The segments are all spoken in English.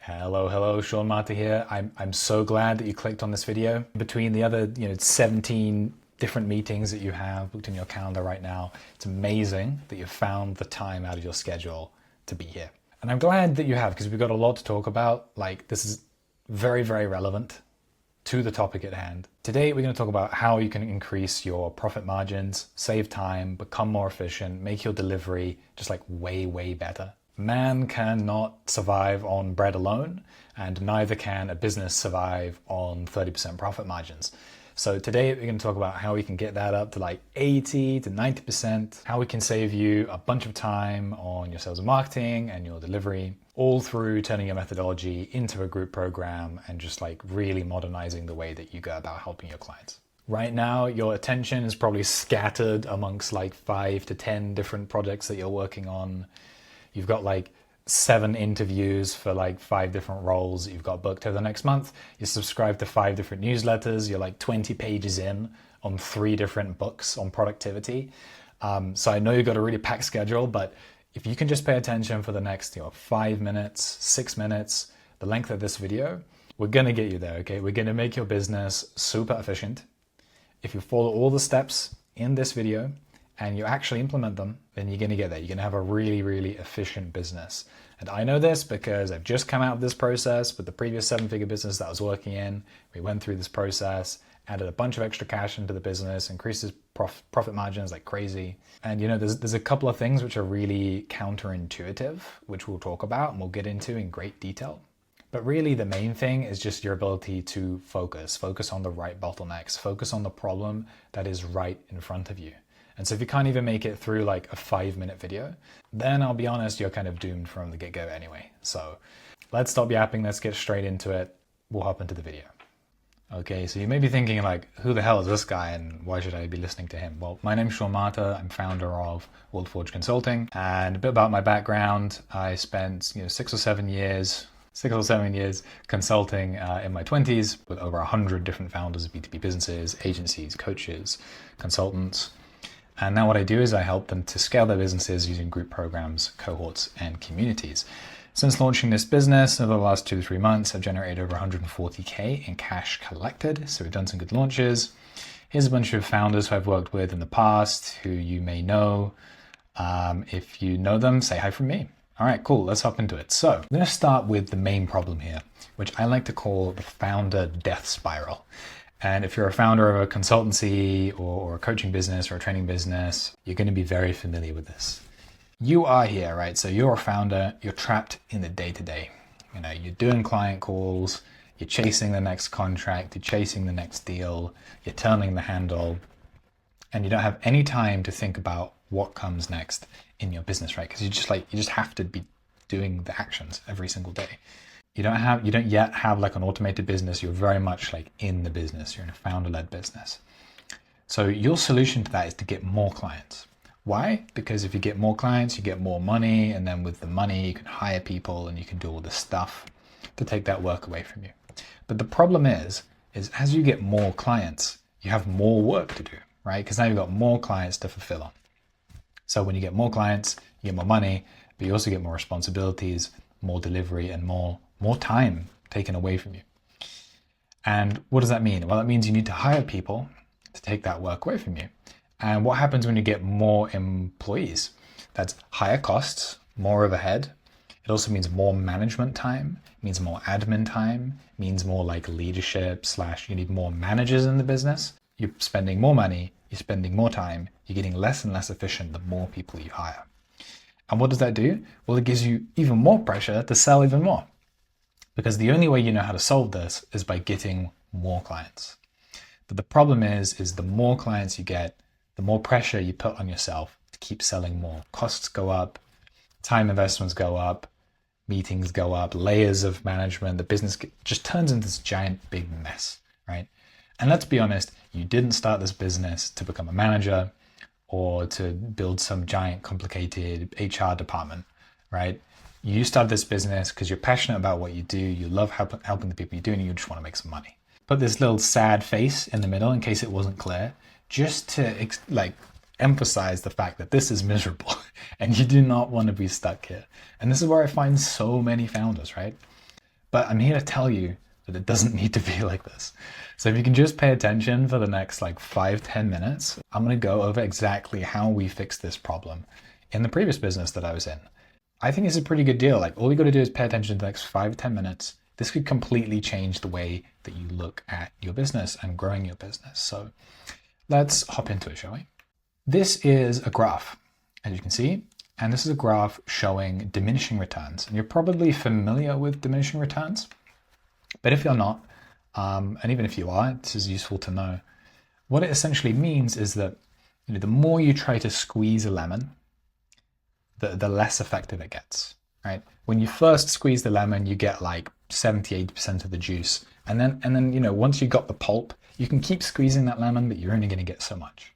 Hello, Sean Martyr here. I'm so glad that you clicked on this video. Between the other 17 different meetings that you have booked in your calendar right now, it's amazing that you've found the time out of your schedule to be here. And I'm glad that you have, because we've got a lot to talk about. This is very, very relevant to the topic at hand. Today, we're going to talk about how you can increase your profit margins, save time, become more efficient, make your delivery just way, way better. Man cannot survive on bread alone, and neither can a business survive on 30% profit margins. So today we're going to talk about how we can get that up to 80 to 90%, how we can save you a bunch of time on your sales and marketing and your delivery, all through turning your methodology into a group program and just really modernizing the way that you go about helping your clients. Right now, your attention is probably scattered amongst 5 to 10 different projects that you're working on. You've got 7 interviews for 5 different roles that you've got booked over the next month. You subscribe to 5 different newsletters. You're 20 pages in on 3 different books on productivity. So I know you've got a really packed schedule, but if you can just pay attention for the next 5 minutes, 6 minutes, the length of this video, we're going to get you there, okay? We're going to make your business super efficient. If you follow all the steps in this video, and you actually implement them, then you're going to get there. You're going to have a really, really efficient business. And I know this because I've just come out of this process with the previous 7-figure business that I was working in. We went through this process, added a bunch of extra cash into the business, increases profit margins like crazy. And there's a couple of things which are really counterintuitive, which we'll talk about and we'll get into in great detail. But really the main thing is just your ability to focus on the right bottlenecks, focus on the problem that is right in front of you. And so if you can't even make it through a 5-minute video, then I'll be honest, you're kind of doomed from the get-go anyway. So let's stop yapping, let's get straight into it. We'll hop into the video. Okay, so you may be thinking who the hell is this guy and why should I be listening to him? Well, my name's Sean Martyr, I'm founder of Worldforge Consulting, and a bit about my background. I spent 6 or 7 years consulting in my 20s with over 100 different founders of B2B businesses, agencies, coaches, consultants. And now what I do is I help them to scale their businesses using group programs, cohorts, and communities. Since launching this business over the last 2 to 3 months, I've generated over 140K in cash collected. So we've done some good launches. Here's a bunch of founders who I've worked with in the past who you may know. If you know them, say hi from me. All right, cool. Let's hop into it. So I'm going to start with the main problem here, which I like to call the founder death spiral. And if you're a founder of a consultancy or a coaching business or a training business, you're going to be very familiar with this. You are here, right? So you're a founder, you're trapped in the day-to-day. You're doing client calls, you're chasing the next contract, you're chasing the next deal, you're turning the handle, and you don't have any time to think about what comes next in your business, right? Because you just have to be doing the actions every single day. You don't yet have an automated business. You're very much in the business. You're in a founder-led business. So your solution to that is to get more clients. Why? Because if you get more clients, you get more money. And then with the money, you can hire people and you can do all this stuff to take that work away from you. But the problem is as you get more clients, you have more work to do, right? Because now you've got more clients to fulfill on. So when you get more clients, you get more money, but you also get more responsibilities, more delivery, and more time taken away from you. And what does that mean? Well, that means you need to hire people to take that work away from you. And what happens when you get more employees? That's higher costs, more overhead. It also means more management time, means more admin time, means more leadership / you need more managers in the business. You're spending more money, you're spending more time, you're getting less and less efficient the more people you hire. And what does that do? Well, it gives you even more pressure to sell even more. Because the only way you know how to solve this is by getting more clients. But the problem is the more clients you get, the more pressure you put on yourself to keep selling more. Costs go up, time investments go up, meetings go up, layers of management, the business just turns into this giant big mess, right? And let's be honest, you didn't start this business to become a manager or to build some giant complicated HR department, right? You start this business because you're passionate about what you do, you love helping the people you do, and you just want to make some money. Put this little sad face in the middle in case it wasn't clear, just to emphasize the fact that this is miserable and you do not want to be stuck here. And this is where I find so many founders, right? But I'm here to tell you that it doesn't need to be like this. So if you can just pay attention for the next like 5-10 minutes, I'm going to go over exactly how we fixed this problem in the previous business that I was in. I think it's a pretty good deal. Like, all you got to do is pay attention to the next 5-10 minutes. This could completely change the way that you look at your business and growing your business. So let's hop into it, shall we? This is a graph, as you can see, and this is a graph showing diminishing returns. And you're probably familiar with diminishing returns, but if you're not, and even if you are, this is useful to know. What it essentially means is that, you know, the more you try to squeeze a lemon, the less effective it gets, right? When you first squeeze the lemon, you get like 70-80% of the juice. And then, you know, once you got the pulp, you can keep squeezing that lemon, but you're only going to get so much.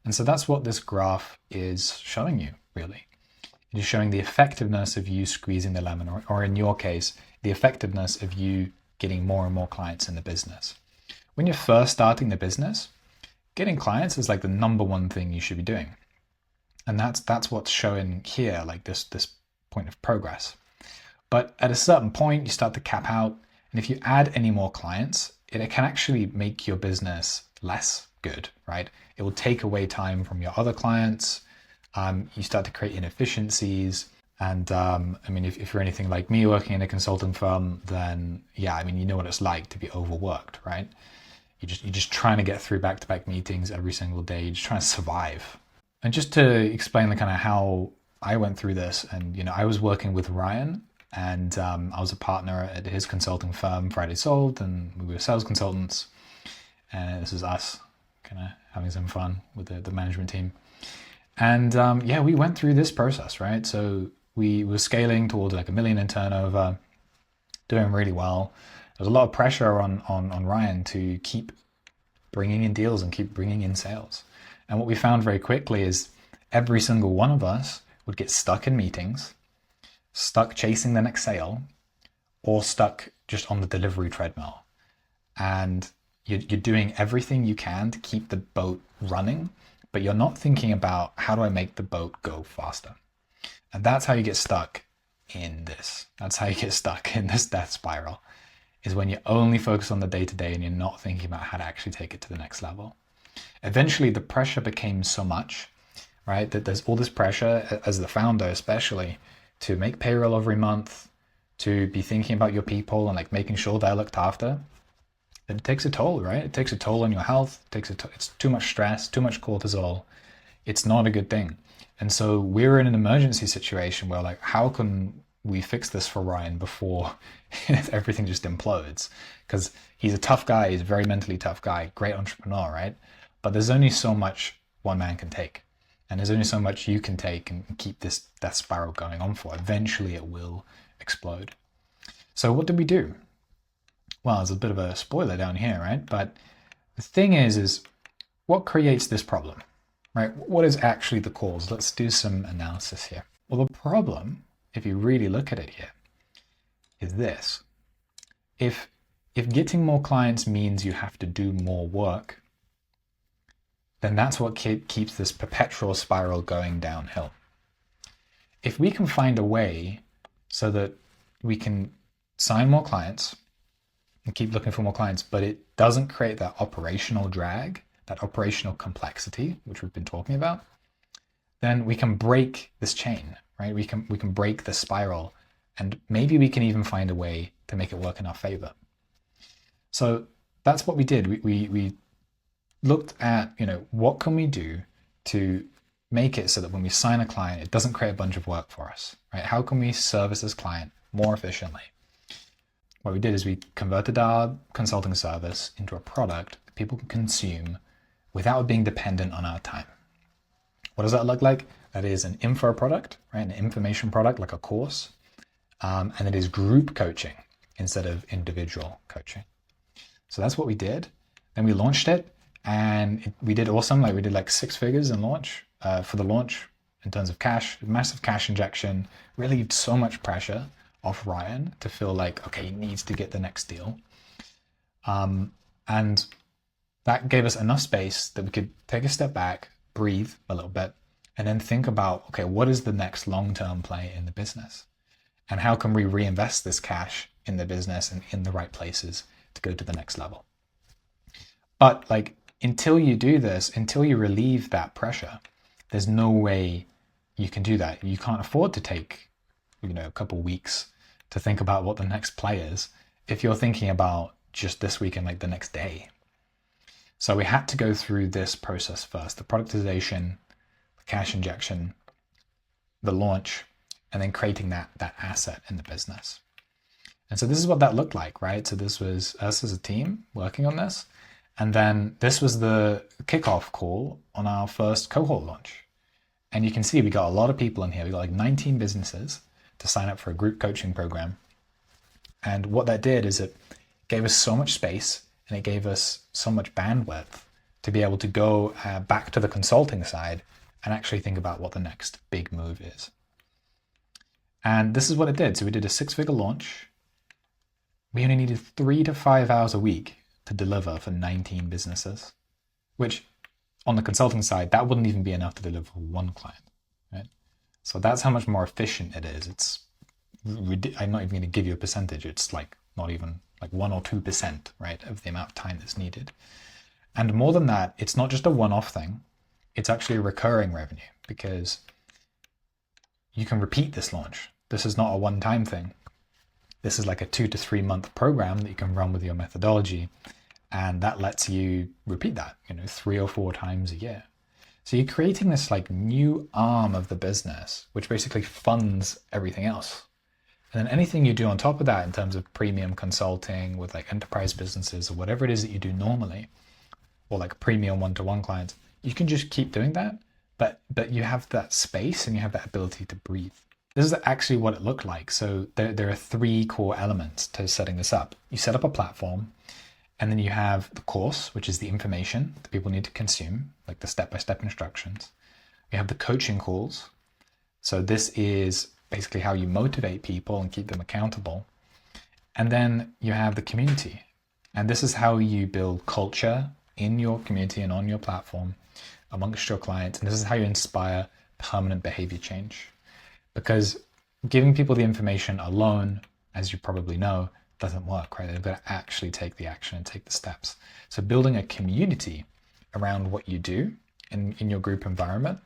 And so that's what this graph is showing you, really. It is showing the effectiveness of you squeezing the lemon, or in your case, the effectiveness of you getting more and more clients in the business. When you're first starting the business, getting clients is like the number one thing you should be doing. And that's what's showing here, like this point of progress. But at a certain point, you start to cap out. And if you add any more clients, it can actually make your business less good, right? It will take away time from your other clients. You start to create inefficiencies. And I mean, if you're anything like me working in a consulting firm, then yeah, I mean, you know what it's like to be overworked, right? You're just trying to get through back-to-back meetings every single day. You're just trying to survive. And just to explain the kind of how I went through this, and you know, I was working with Ryan, and I was a partner at his consulting firm, Friday Sold, and we were sales consultants. And this is us kind of having some fun with the management team. And yeah, we went through this process, right? So we were scaling towards like $1 million in turnover, doing really well. There was a lot of pressure on Ryan to keep bringing in deals and keep bringing in sales. And what we found very quickly is every single one of us would get stuck in meetings, stuck chasing the next sale, or stuck just on the delivery treadmill. And you're doing everything you can to keep the boat running, but you're not thinking about how do I make the boat go faster? And that's how you get stuck in this. That's how you get stuck in this death spiral, is when you only focus on the day-to-day and you're not thinking about how to actually take it to the next level. Eventually, the pressure became so much, right, that there's all this pressure, as the founder especially, to make payroll every month, to be thinking about your people and like making sure they're looked after. And it takes a toll, right? It takes a toll on your health. It's too much stress, too much cortisol. It's not a good thing. And so we're in an emergency situation where, like, how can we fix this for Ryan before everything just implodes? Because he's a tough guy. He's a very mentally tough guy, great entrepreneur, right? But there's only so much one man can take. And there's only so much you can take and keep this death spiral going on for. Eventually it will explode. So what did we do? Well, there's a bit of a spoiler down here, right? But the thing is what creates this problem, right? What is actually the cause? Let's do some analysis here. Well, the problem, if you really look at it here, is this. If getting more clients means you have to do more work, then that's what keeps this perpetual spiral going downhill. If we can find a way so that we can sign more clients and keep looking for more clients, but it doesn't create that operational drag, that operational complexity, which we've been talking about, then we can break this chain, right? We can break the spiral, and maybe we can even find a way to make it work in our favor. So that's what we did. We looked at, you know, what can we do to make it so that when we sign a client, it doesn't create a bunch of work for us, right? How can we service this client more efficiently? What we did is we converted our consulting service into a product that people can consume without being dependent on our time. What does that look like? That is an info product, right? An information product like a course. And it is group coaching instead of individual coaching. So that's what we did. Then we launched it, and we did awesome. Like, we did like 6 figures in launch, for the launch in terms of cash, massive cash injection, relieved so much pressure off Ryan to feel like, okay, he needs to get the next deal. And that gave us enough space that we could take a step back, breathe a little bit, and then think about, okay, what is the next long-term play in the business? And how can we reinvest this cash in the business and in the right places to go to the next level. But like, until you do this, until you relieve that pressure, there's no way you can do that. You can't afford to take, a couple weeks to think about what the next play is if you're thinking about just this week and like the next day. So we had to go through this process first, the productization, the cash injection, the launch, and then creating that asset in the business. And so this is what that looked like, right? So this was us as a team working on this. And then this was the kickoff call on our first cohort launch. And you can see we got a lot of people in here. We got like 19 businesses to sign up for a group coaching program. And what that did is it gave us so much space and it gave us so much bandwidth to be able to go back to the consulting side and actually think about what the next big move is. And this is what it did. So we did a 6-figure launch. We only needed 3 to 5 hours a week to deliver for 19 businesses, which on the consulting side, that wouldn't even be enough to deliver for one client, right? So that's how much more efficient it is. I'm not even going to give you a percentage. It's like not even like 1 or 2%, right, of the amount of time that's needed. And more than that, it's not just a one-off thing. It's actually a recurring revenue because you can repeat this launch. This is not a one-time thing. This is like a 2 to 3 month program that you can run with your methodology. And that lets you repeat that, 3 or 4 times a year. So you're creating this like new arm of the business, which basically funds everything else. And then anything you do on top of that in terms of premium consulting with like enterprise businesses or whatever it is that you do normally, or like premium one-to-one clients, you can just keep doing that, but you have that space and you have that ability to breathe. This is actually what it looked like. So there are 3 core elements to setting this up. You set up a platform, and then you have the course, which is the information that people need to consume, like the step-by-step instructions. You have the coaching calls. So this is basically how you motivate people and keep them accountable. And then you have the community. And this is how you build culture in your community and on your platform amongst your clients. And this is how you inspire permanent behavior change. Because giving people the information alone, as you probably know, doesn't work, right? They've got to actually take the action and take the steps. So building a community around what you do in your group environment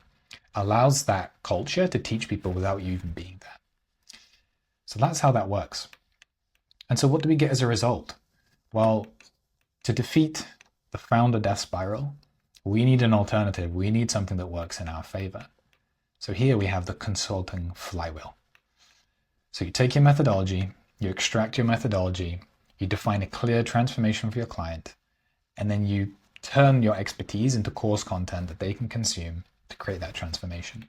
allows that culture to teach people without you even being there. So that's how that works. And so what do we get as a result? Well, to defeat the founder death spiral, we need an alternative. We need something that works in our favor. So here we have the consulting flywheel. So you take your methodology, you extract your methodology, you define a clear transformation for your client, and then you turn your expertise into course content that they can consume to create that transformation.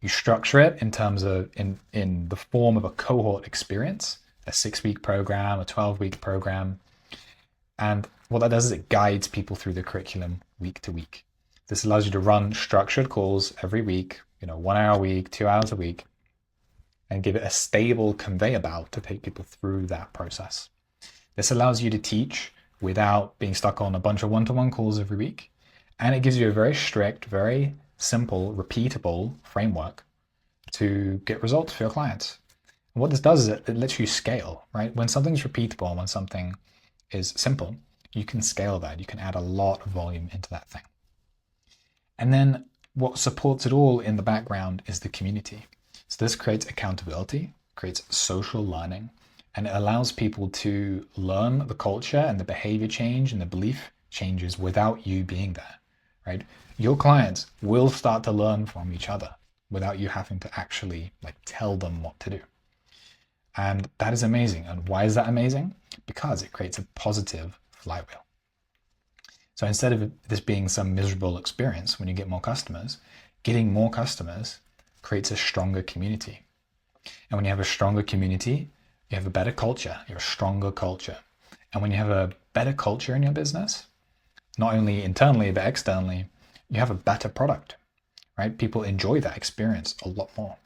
You structure it in terms of in the form of a cohort experience, a 6-week program, a 12-week program. And what that does is it guides people through the curriculum week to week. This allows you to run structured calls every week, 1 hour a week, 2 hours a week, and give it a stable conveyor belt to take people through that process. This allows you to teach without being stuck on a bunch of one-to-one calls every week. And it gives you a very strict, very simple, repeatable framework to get results for your clients. And what this does is it lets you scale, right? When something's repeatable, when something is simple, you can scale that. You can add a lot of volume into that thing. And then what supports it all in the background is the community. So this creates accountability, creates social learning, and it allows people to learn the culture and the behavior change and the belief changes without you being there, right? Your clients will start to learn from each other without you having to actually tell them what to do. And that is amazing. And why is that amazing? Because it creates a positive flywheel. So instead of this being some miserable experience when you get more customers, getting more customers creates a stronger community. And when you have a stronger community, you have a better culture, you have a stronger culture. And when you have a better culture in your business, not only internally, but externally, you have a better product, right? People enjoy that experience a lot more.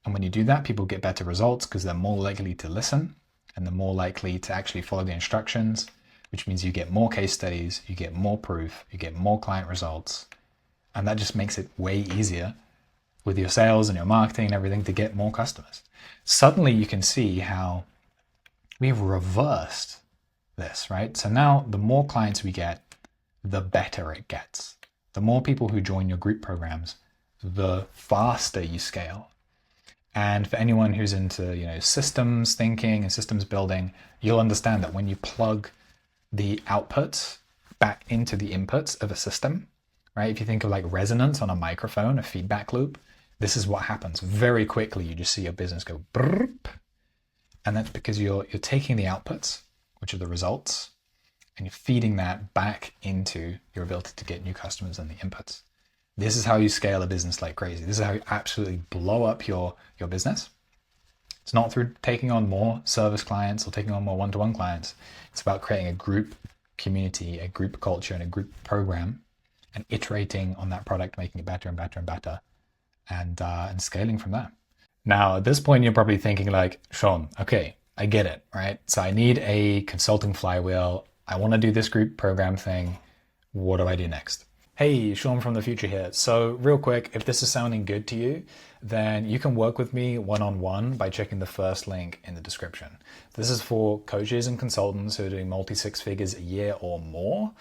And when you do that, people get better results because they're more likely to listen and they're more likely to actually follow the instructions, which means you get more case studies, you get more proof, you get more client results. And that just makes it way easier with your sales and your marketing and everything to get more customers. Suddenly you can see how We've reversed this, right? So now the more clients we get, the better it gets. The more people who join your group programs, the faster you scale. And for anyone who's into, systems thinking and systems building, you'll understand that when you plug the outputs back into the inputs of a system, right? If you think of like resonance on a microphone, a feedback loop, this is what happens. Very quickly, you just see your business go brrrp. And that's because you're taking the outputs, which are the results, and you're feeding that back into your ability to get new customers and the inputs. This is how you scale a business like crazy. This is how you absolutely blow up your business. It's not through taking on more service clients or taking on more one-to-one clients. It's about creating a group community, a group culture, and a group program, and iterating on that product, making it better and better and better, and scaling from there. Now, at this point, you're probably thinking like, Sean, okay, I get it, right? So I need a consulting flywheel. I want to do this group program thing. What do I do next? Hey, Sean from the future here. So real quick, if this is sounding good to you, then you can work with me one-on-one by checking the first link in the description. This is for coaches and consultants who are doing multi-six figures a year or more,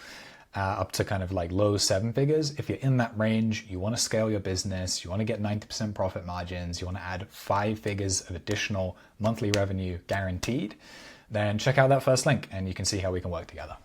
up to kind of like low seven figures. If you're in that range, you want to scale your business, you want to get 90% profit margins, you want to add 5 figures of additional monthly revenue guaranteed, then check out that first link and you can see how we can work together.